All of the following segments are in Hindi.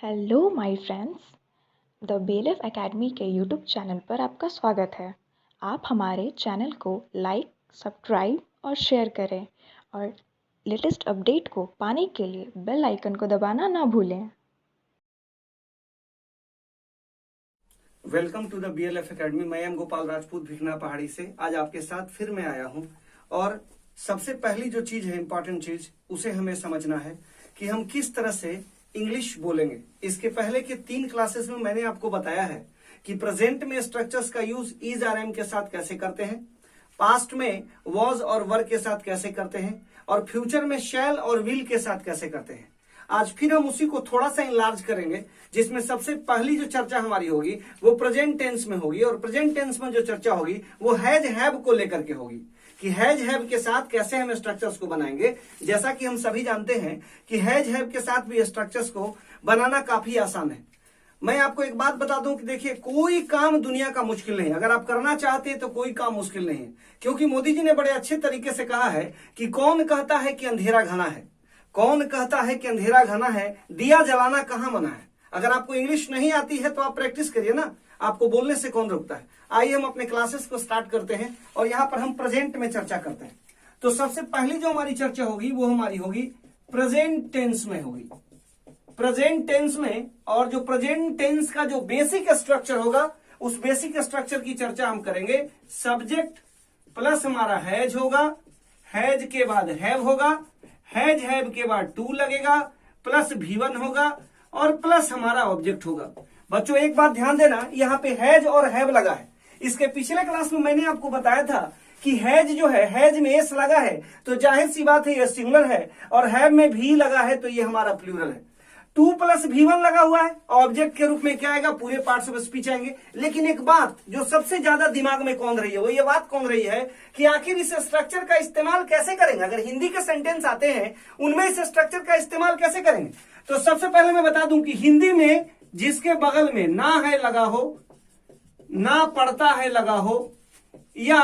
Hello my friends, the BLF academy के यूट्यूब चैनल पर आपका स्वागत है। आप हमारे चैनल को लाइक, सब्सक्राइब और शेयर करें और लेटेस्ट अपडेट को पाने के लिए बेल आइकन को दबाना ना भूलें। Welcome to the BLF academy. मैं एम गोपाल राजपूत भिखना पहाड़ी से आज आपके साथ फिर मैं आया हूं और सबसे पहली जो चीज है, इंपॉर्टेंट चीज, उसे हमें समझना है कि हम किस तरह से इंग्लिश बोलेंगे। इसके पहले के 3 क्लासेस में मैंने आपको बताया है कि प्रेजेंट में स्ट्रक्चर्स का यूज इज आर एम के साथ कैसे करते हैं, पास्ट में वॉज और वर के साथ कैसे करते हैं और फ्यूचर में शैल और विल के साथ कैसे करते हैं। आज फिर हम उसी को थोड़ा सा इनलार्ज करेंगे, जिसमें सबसे पहली जो चर्चा हमारी होगी वो प्रेजेंट टेंस में होगी और प्रेजेंट टेंस में जो चर्चा होगी वो हैज हैव को लेकर के होगी कि हैज हैव के साथ कैसे हम स्ट्रक्चर्स को बनाएंगे। जैसा कि हम सभी जानते हैं कि हैज हैव के साथ भी स्ट्रक्चर्स को बनाना काफी आसान है। मैं आपको एक बात बता दूं कि देखिए, कोई काम दुनिया का मुश्किल नहीं है। अगर आप करना चाहते हैं तो कोई काम मुश्किल नहीं है, क्योंकि मोदी जी ने बड़े अच्छे तरीके से कहा है कि कौन कहता है कि अंधेरा घना है, कौन कहता है कि अंधेरा घना है, दिया जलाना कहां मना है। अगर आपको इंग्लिश नहीं आती है तो आप प्रैक्टिस करिए ना, आपको बोलने से कौन रोकता है। आइए हम अपने क्लासेस को स्टार्ट करते हैं और यहां पर हम प्रेजेंट में चर्चा करते हैं। तो सबसे पहली जो हमारी चर्चा होगी वो हमारी होगी प्रेजेंट टेंस में होगी, प्रेजेंट टेंस में। और जो प्रेजेंट टेंस का जो बेसिक स्ट्रक्चर होगा उस बेसिक स्ट्रक्चर की चर्चा हम करेंगे। सब्जेक्ट प्लस हमारा हैज होगा, हैज के बाद हैव होगा, हैज हैव के बाद टू लगेगा, प्लस V1 होगा और प्लस हमारा ऑब्जेक्ट होगा। बच्चों एक बात ध्यान देना, यहाँ पे हैज और हैव लगा है। इसके पिछले क्लास में मैंने आपको बताया था कि हैज जो है, हैज में एस लगा है तो जाहिर सी बात है ये सिंगुलर है, और हैव में भी लगा है तो ये हमारा प्लूरल है। 2 प्लस V1 लगा हुआ है, ऑब्जेक्ट के रूप में क्या आएगा, पूरे पार्ट्स ऑफ स्पीच आएंगे। लेकिन एक बात जो सबसे ज्यादा दिमाग में कौन रही है वो ये बात कौन रही है कि आखिर इस स्ट्रक्चर का इस्तेमाल कैसे करेंगे। अगर हिंदी के सेंटेंस आते हैं उनमें इस स्ट्रक्चर का इस्तेमाल कैसे करेंगे। तो सबसे पहले मैं बता दूं कि हिंदी में जिसके बगल में ना है लगा हो, ना पढ़ता है लगा हो या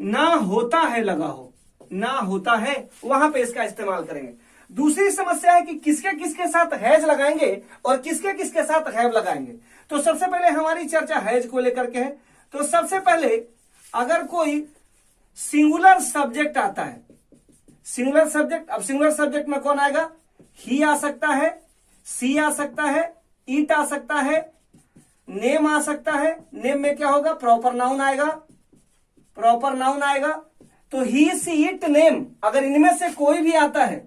ना होता है लगा हो, ना होता है, वहां पे इसका इस्तेमाल करेंगे। दूसरी समस्या है कि किसके किसके साथ हैज लगाएंगे और किसके किसके साथ हैव लगाएंगे। तो सबसे पहले हमारी चर्चा हैज को लेकर के है। तो सबसे पहले अगर कोई सिंगुलर सब्जेक्ट आता है, सिंगुलर सब्जेक्ट, अब सिंगुलर सब्जेक्ट में कौन आएगा, ही आ सकता है, सी आ सकता है, इट आ सकता है, नेम आ सकता है। नेम में क्या होगा, प्रॉपर नाउन आएगा, प्रॉपर नाउन आएगा। तो ही, सी, इट, नेम, अगर इनमें से कोई भी आता है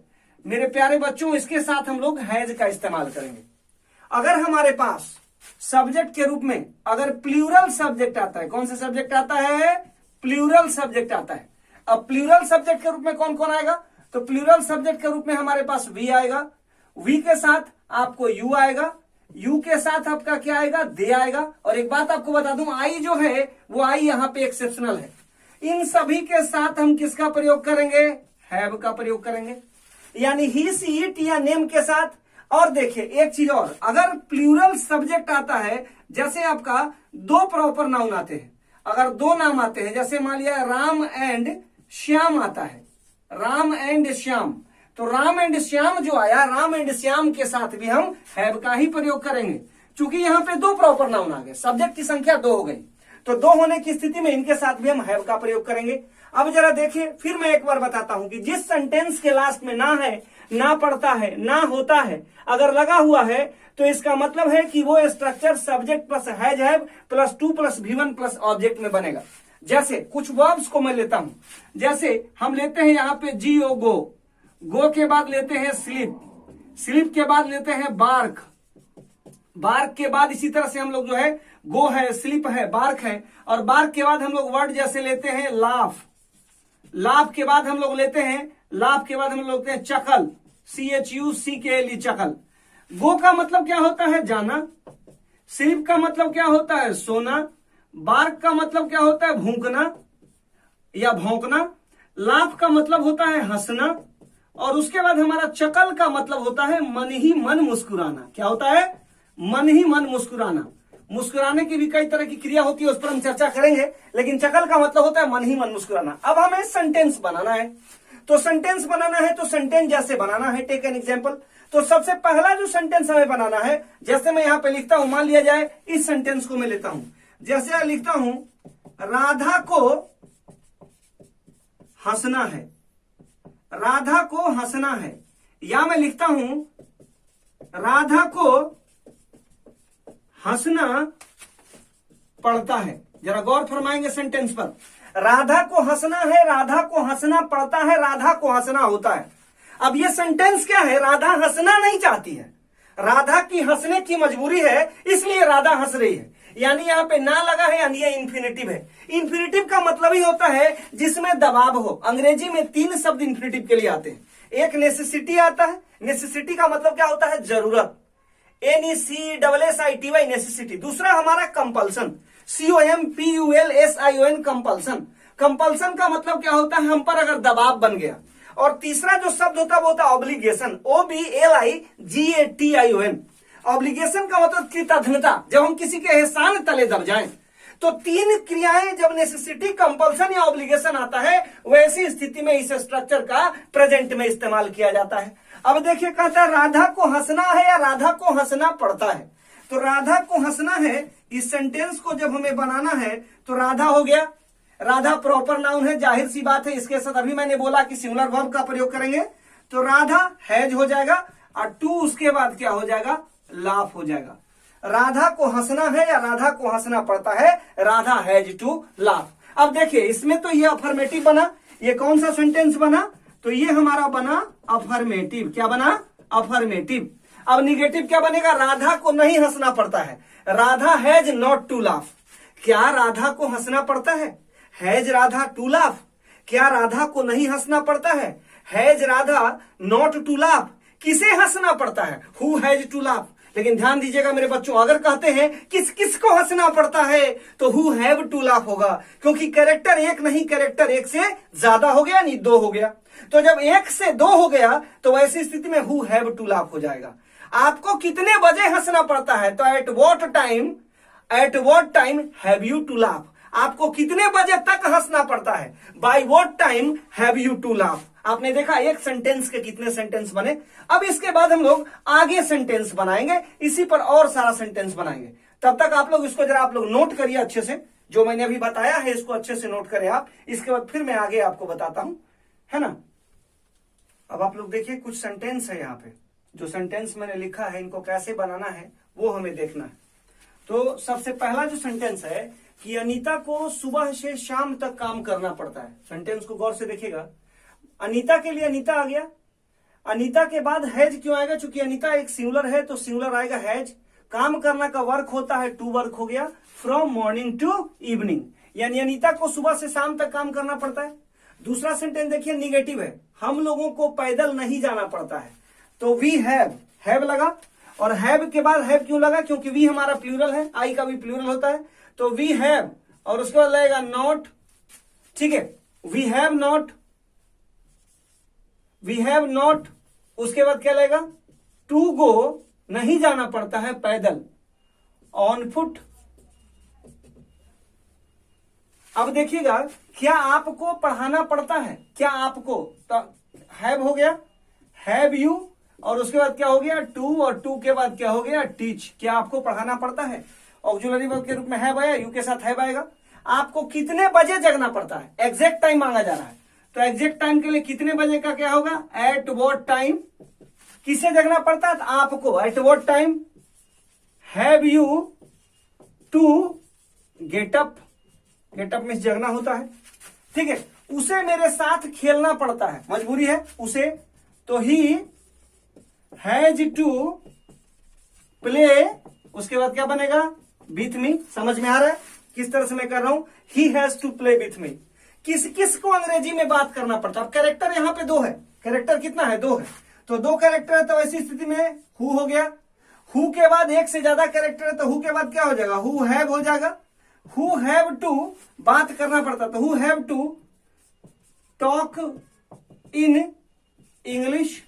मेरे प्यारे बच्चों, इसके साथ हम लोग हैज का इस्तेमाल करेंगे। अगर हमारे पास सब्जेक्ट के रूप में अगर प्लूरल सब्जेक्ट आता है, कौन सा सब्जेक्ट आता है, प्लूरल सब्जेक्ट आता है। अब प्लूरल सब्जेक्ट के रूप में कौन कौन आएगा, तो प्लूरल सब्जेक्ट के रूप में हमारे पास वी आएगा, वी के साथ आपको यू आएगा, यू के साथ आपका क्या आएगा, दे आएगा। और एक बात आपको बता दूं, आई जो है वो आई यहां पे एक्सेप्शनल है। इन सभी के साथ हम किसका प्रयोग करेंगे, हैव का प्रयोग करेंगे, यानी ही, सी, इट या नेम के साथ। और देखिए एक चीज और, अगर प्लूरल सब्जेक्ट आता है, जैसे आपका 2 प्रॉपर नाउन आते हैं, अगर 2 नाम आते हैं, जैसे मान लिया राम एंड श्याम आता है, राम एंड श्याम, तो राम एंड श्याम जो आया, राम एंड श्याम के साथ भी हम हैव का ही प्रयोग करेंगे। चूंकि यहां पे 2 प्रॉपर नाउन आ गए, सब्जेक्ट की संख्या 2 हो गई, तो 2 होने की स्थिति में इनके साथ भी हम हैव का प्रयोग करेंगे। अब जरा देखिए, फिर मैं एक बार बताता हूं कि जिस सेंटेंस के लास्ट में ना है, ना पढ़ता है, ना होता है अगर लगा हुआ है तो इसका मतलब है कि वो structure subject plus has have plus 2 plus V1 plus object में बनेगा। जैसे कुछ वर्ब्स को मैं लेता हूं, जैसे हम लेते हैं यहां पे जी ओ गो, गो के बाद लेते हैं स्लीप, स्लीप के बाद लेते हैं बार्क, बार्क के बाद इसी तरह से हम लोग जो है गो है, स्लीप है, बार्क है, और बार्क के बाद हम लोग वर्ड जैसे लेते हैं लाफ, लाफ के बाद हम लोग लेते हैं, लाफ के बाद हम लोग लेते हैं चकल, CHUCKLE, चकल। गो का मतलब क्या होता है, जाना, स्लीप का मतलब क्या होता है, सोना, बार्क का मतलब क्या होता है, भूंकना या भौंकना, लाफ का मतलब होता है हंसना, और उसके बाद हमारा चकल का मतलब होता है मन ही मन मुस्कुराना। क्या होता है, मन ही मन मुस्कुराना। मुस्कुराने की भी कई तरह की क्रिया होती है, उस पर हम चर्चा करेंगे, लेकिन चकल का मतलब होता है मन ही मन मुस्कुराना। अब हमें सेंटेंस बनाना है, तो सेंटेंस बनाना है तो सेंटेंस जैसे बनाना है। टेक एन एग्जांपल, तो सबसे पहला जो सेंटेंस हमें बनाना है, जैसे मैं यहां पे लिखता हूं, मान लिया जाए इस सेंटेंस को मैं लेता हूं, जैसे मैं लिखता हूं राधा को हंसना है, राधा को हंसना है, या मैं लिखता हूं राधा को हंसना पड़ता है। जरा गौर फरमाएंगे सेंटेंस पर, राधा को हंसना है, राधा को हंसना पड़ता है, राधा को हंसना होता है। अब ये सेंटेंस क्या है, राधा हंसना नहीं चाहती है, राधा की हंसने की मजबूरी है, इसलिए राधा हंस रही है। यानी यहां पे ना लगा है, यानी ये इंफिनिटिव है। इंफिनिटिव का मतलब ही होता है जिसमें दबाव हो। अंग्रेजी में 3 शब्द इंफिनिटिव के लिए आते हैं। एक नेसेसिटी आता है, नेसेसिटी का मतलब क्या होता है, जरूरत, NECSSITY नेसेसिटी। दूसरा हमारा कंपल्सन, COMPULSION कंपल्सन। कंपल्सन का मतलब क्या होता है, हम पर अगर दबाव बन गया। और तीसरा जो शब्द होता है वो होता है ऑब्लिगेशन, OBLIGATION। ऑब्लिगेशन का मतलब कृतज्ञता, जब हम किसी के एहसान तले दब जाएं। तो 3 क्रियाएं जब नेसेसिटी, कंपल्सन या ऑब्लिगेशन आता है, वैसी स्थिति में इस स्ट्रक्चर का प्रेजेंट में इस्तेमाल किया जाता है। अब देखिए, कहता है राधा को हंसना है या राधा को हंसना पड़ता है। तो राधा को हंसना है, इस सेंटेंस को जब हमें बनाना है तो राधा हो गया। राधा प्रॉपर नाउन है, जाहिर सी बात है, इसके साथ अभी मैंने बोला कि सिंगुलर वर्ब का प्रयोग करेंगे, तो राधा हैज हो जाएगा, और टू उसके बाद क्या हो जाएगा, लाफ हो जाएगा। राधा को हंसना है या राधा को हंसना पड़ता है, राधा हैज टू लाफ। अब देखिए, इसमें तो ये अफर्मेटिव बना, ये कौन सा सेंटेंस बना, तो ये हमारा बना अफर्मेटिव। क्या बना, अफर्मेटिव। अब निगेटिव क्या बनेगा, राधा को नहीं हंसना पड़ता है, Radha has not to laugh. क्या राधा को हंसना पड़ता है, हैज राधा टू लाफ। क्या राधा को नहीं हंसना पड़ता है, has Radha not to laugh. किसे हंसना पड़ता है, हु हैज टू लाफ। लेकिन ध्यान दीजिएगा मेरे बच्चों, अगर कहते हैं किस किस को हंसना पड़ता है, तो हु हैव टू लाफ होगा, क्योंकि कैरेक्टर एक नहीं, कैरेक्टर एक से ज्यादा हो गया, नहीं 2 हो गया। तो जब 1 से 2 हो गया तो वैसी स्थिति में हु हैव टू लाफ हो जाएगा। आपको कितने बजे हंसना पड़ता है, तो at what time have you to laugh. आपको कितने बजे तक हंसना पड़ता है, by what time have you to laugh. आपने देखा एक सेंटेंस के कितने सेंटेंस बने। अब इसके बाद हम लोग आगे सेंटेंस बनाएंगे, इसी पर और सारा सेंटेंस बनाएंगे। तब तक आप लोग इसको जरा आप लोग नोट करिए अच्छे से, जो मैंने अभी बताया है इसको अच्छे से नोट करें आप। इसके बाद फिर मैं आगे आपको बताता हूं, है ना। अब आप लोग देखिए, कुछ सेंटेंस है यहाँ पे, जो सेंटेंस मैंने लिखा है, इनको कैसे बनाना है वो हमें देखना है। तो सबसे पहला जो सेंटेंस है कि अनीता को सुबह से शाम तक काम करना पड़ता है। सेंटेंस को गौर से देखिएगा, अनीता के लिए अनीता आ गया, अनीता के बाद हैज क्यों आएगा, चूंकि अनीता एक सिंगुलर है तो सिंगुलर आएगा हैज। काम करना का वर्क होता है टू वर्क हो गया, फ्रॉम मॉर्निंग टू इवनिंग, यानी अनीता को सुबह से शाम तक काम करना पड़ता है। दूसरा सेंटेंस देखिए निगेटिव है, हम लोगों को पैदल नहीं जाना पड़ता है, तो वी हैव लगा। और हैव के बाद हैव क्यों लगा, क्योंकि वी हमारा प्लूरल है, आई का भी प्लूरल होता है, तो वी हैव, और उसके बाद लगेगा नॉट। ठीक है, वी हैव नॉट, उसके बाद क्या लगेगा, टू गो, नहीं जाना पड़ता है पैदल, ऑन फुट। अब देखिएगा, क्या आपको पढ़ाना पड़ता है, क्या आपको, तो हैव हो गया, हैव यू, और उसके बाद क्या हो गया, टू, और टू के बाद क्या हो गया, टीच। क्या आपको पढ़ाना पड़ता है, ऑक्सिलरी वर्ब के रूप में हैव आया, यू के साथ हैव आएगा। आपको कितने बजे जगना पड़ता है, एग्जैक्ट टाइम मांगा जा रहा है, तो एग्जैक्ट टाइम के लिए कितने बजे का क्या होगा, एट व्हाट टाइम। किसे जगना पड़ता है, तो आपको, at what time have you to get up. Get up में जगना होता है, ठीक है। उसे मेरे साथ खेलना पड़ता है, मजबूरी है उसे, तो ही हैज टू प्ले, उसके बाद क्या बनेगा, विथ मी। समझ में आ रहा है किस तरह से मैं कर रहा हूं, he has to play with me. किस किस को अंग्रेजी में बात करना पड़ता है। कैरेक्टर यहां पे 2 है, कैरेक्टर कितना है, 2 है, तो 2 कैरेक्टर है, तो ऐसी स्थिति में हु हो गया। हु के बाद 1 से ज्यादा कैरेक्टर है, तो हु के बाद क्या हो जाएगा, हु हैव हो जाएगा। हु हैव टू बात करना पड़ता, तो who have to talk in English,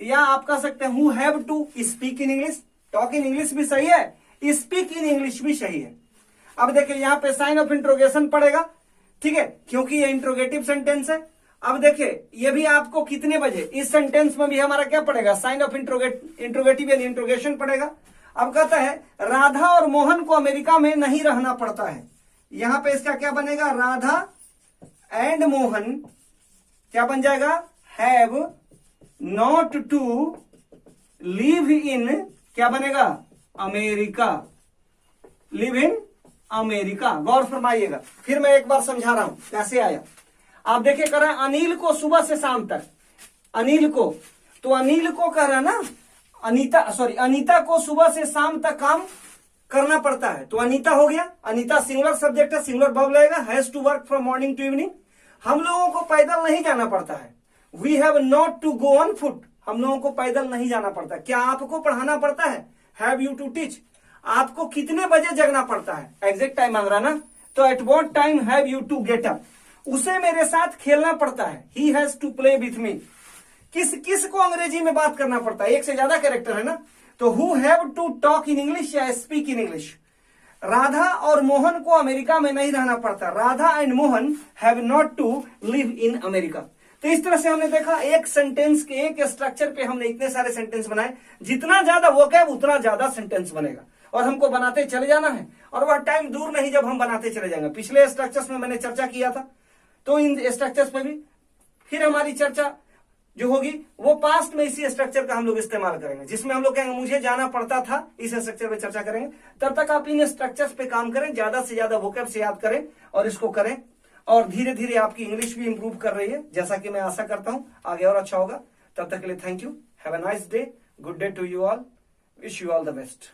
या आप कह सकते हैं who have to speak in English. Talk in English भी सही है, स्पीक इन इंग्लिश भी सही है। अब देखिए यहां पे साइन ऑफ इंट्रोगेशन पड़ेगा, ठीक है, क्योंकि ये इंट्रोगेटिव सेंटेंस है। अब देखिए ये भी आपको कितने बजे, इस सेंटेंस में भी हमारा क्या पड़ेगा, साइन ऑफ इंट्रोगेटिव यानी इंट्रोगेशन पड़ेगा। अब कहता है राधा और मोहन को अमेरिका में नहीं रहना पड़ता है। यहां पे इसका क्या बनेगा, राधा एंड मोहन क्या बन जाएगा, have not to live in, क्या बनेगा, अमेरिका, लिव इन अमेरिका। गौर फरमाइएगा, फिर मैं एक बार समझा रहा हूं कैसे आया। आप देखिए कह रहा है अनिल को सुबह से शाम तक, अनिल को, तो अनिल को कह रहा है ना, अनीता को सुबह से शाम तक काम करना पड़ता है, तो अनीता हो गया। अनीता सिंगुलर सब्जेक्ट है, सिंगुलर वर्ब लगेगा, has to work from morning to evening. हम लोगों को पैदल नहीं जाना पड़ता है, we have not to go on foot, हम लोगों को पैदल नहीं जाना पड़ता। क्या आपको पढ़ाना पड़ता है, हैव यू टू टीच। आपको कितने बजे जगना पड़ता है, एग्जैक्ट टाइम मांग रहा ना, तो at what time have you to get up, उसे मेरे साथ खेलना पड़ता है, he has to play with me. किस किस को अंग्रेजी में बात करना पड़ता है, एक से ज्यादा कैरेक्टर है ना, तो who have to talk in English या स्पीक इन इंग्लिश। राधा और मोहन को अमेरिका में नहीं रहना पड़ता, Radha and Mohan have not to live in America. तो इस तरह से हमने देखा एक सेंटेंस के एक स्ट्रक्चर पे हमने इतने सारे सेंटेंस बनाए, जितना ज्यादा वोकैब उतना ज्यादा सेंटेंस बनेगा, और हमको बनाते चले जाना है, और वह टाइम दूर नहीं जब हम बनाते चले जाएंगे। पिछले स्ट्रक्चर्स में मैंने चर्चा किया था, तो इन स्ट्रक्चर्स पे भी फिर हमारी चर्चा जो होगी वो पास्ट में इसी स्ट्रक्चर का हम लोग इस्तेमाल करेंगे, जिसमें हम लोग कहेंगे मुझे जाना पड़ता था, इस स्ट्रक्चर पे चर्चा करेंगे। तब तक आप इन स्ट्रक्चर्स पे काम करें, ज्यादा से ज्यादा वोकैब से याद करें और इसको करें, और धीरे धीरे आपकी इंग्लिश भी इंप्रूव कर रही है, जैसा कि मैं आशा करता हूं आगे और अच्छा होगा। तब तक के लिए thank you, have a nice day, good day to you all, wish you all the best.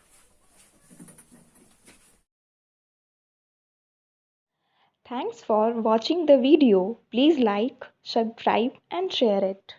Thanks for watching the video. Please like, subscribe and share it.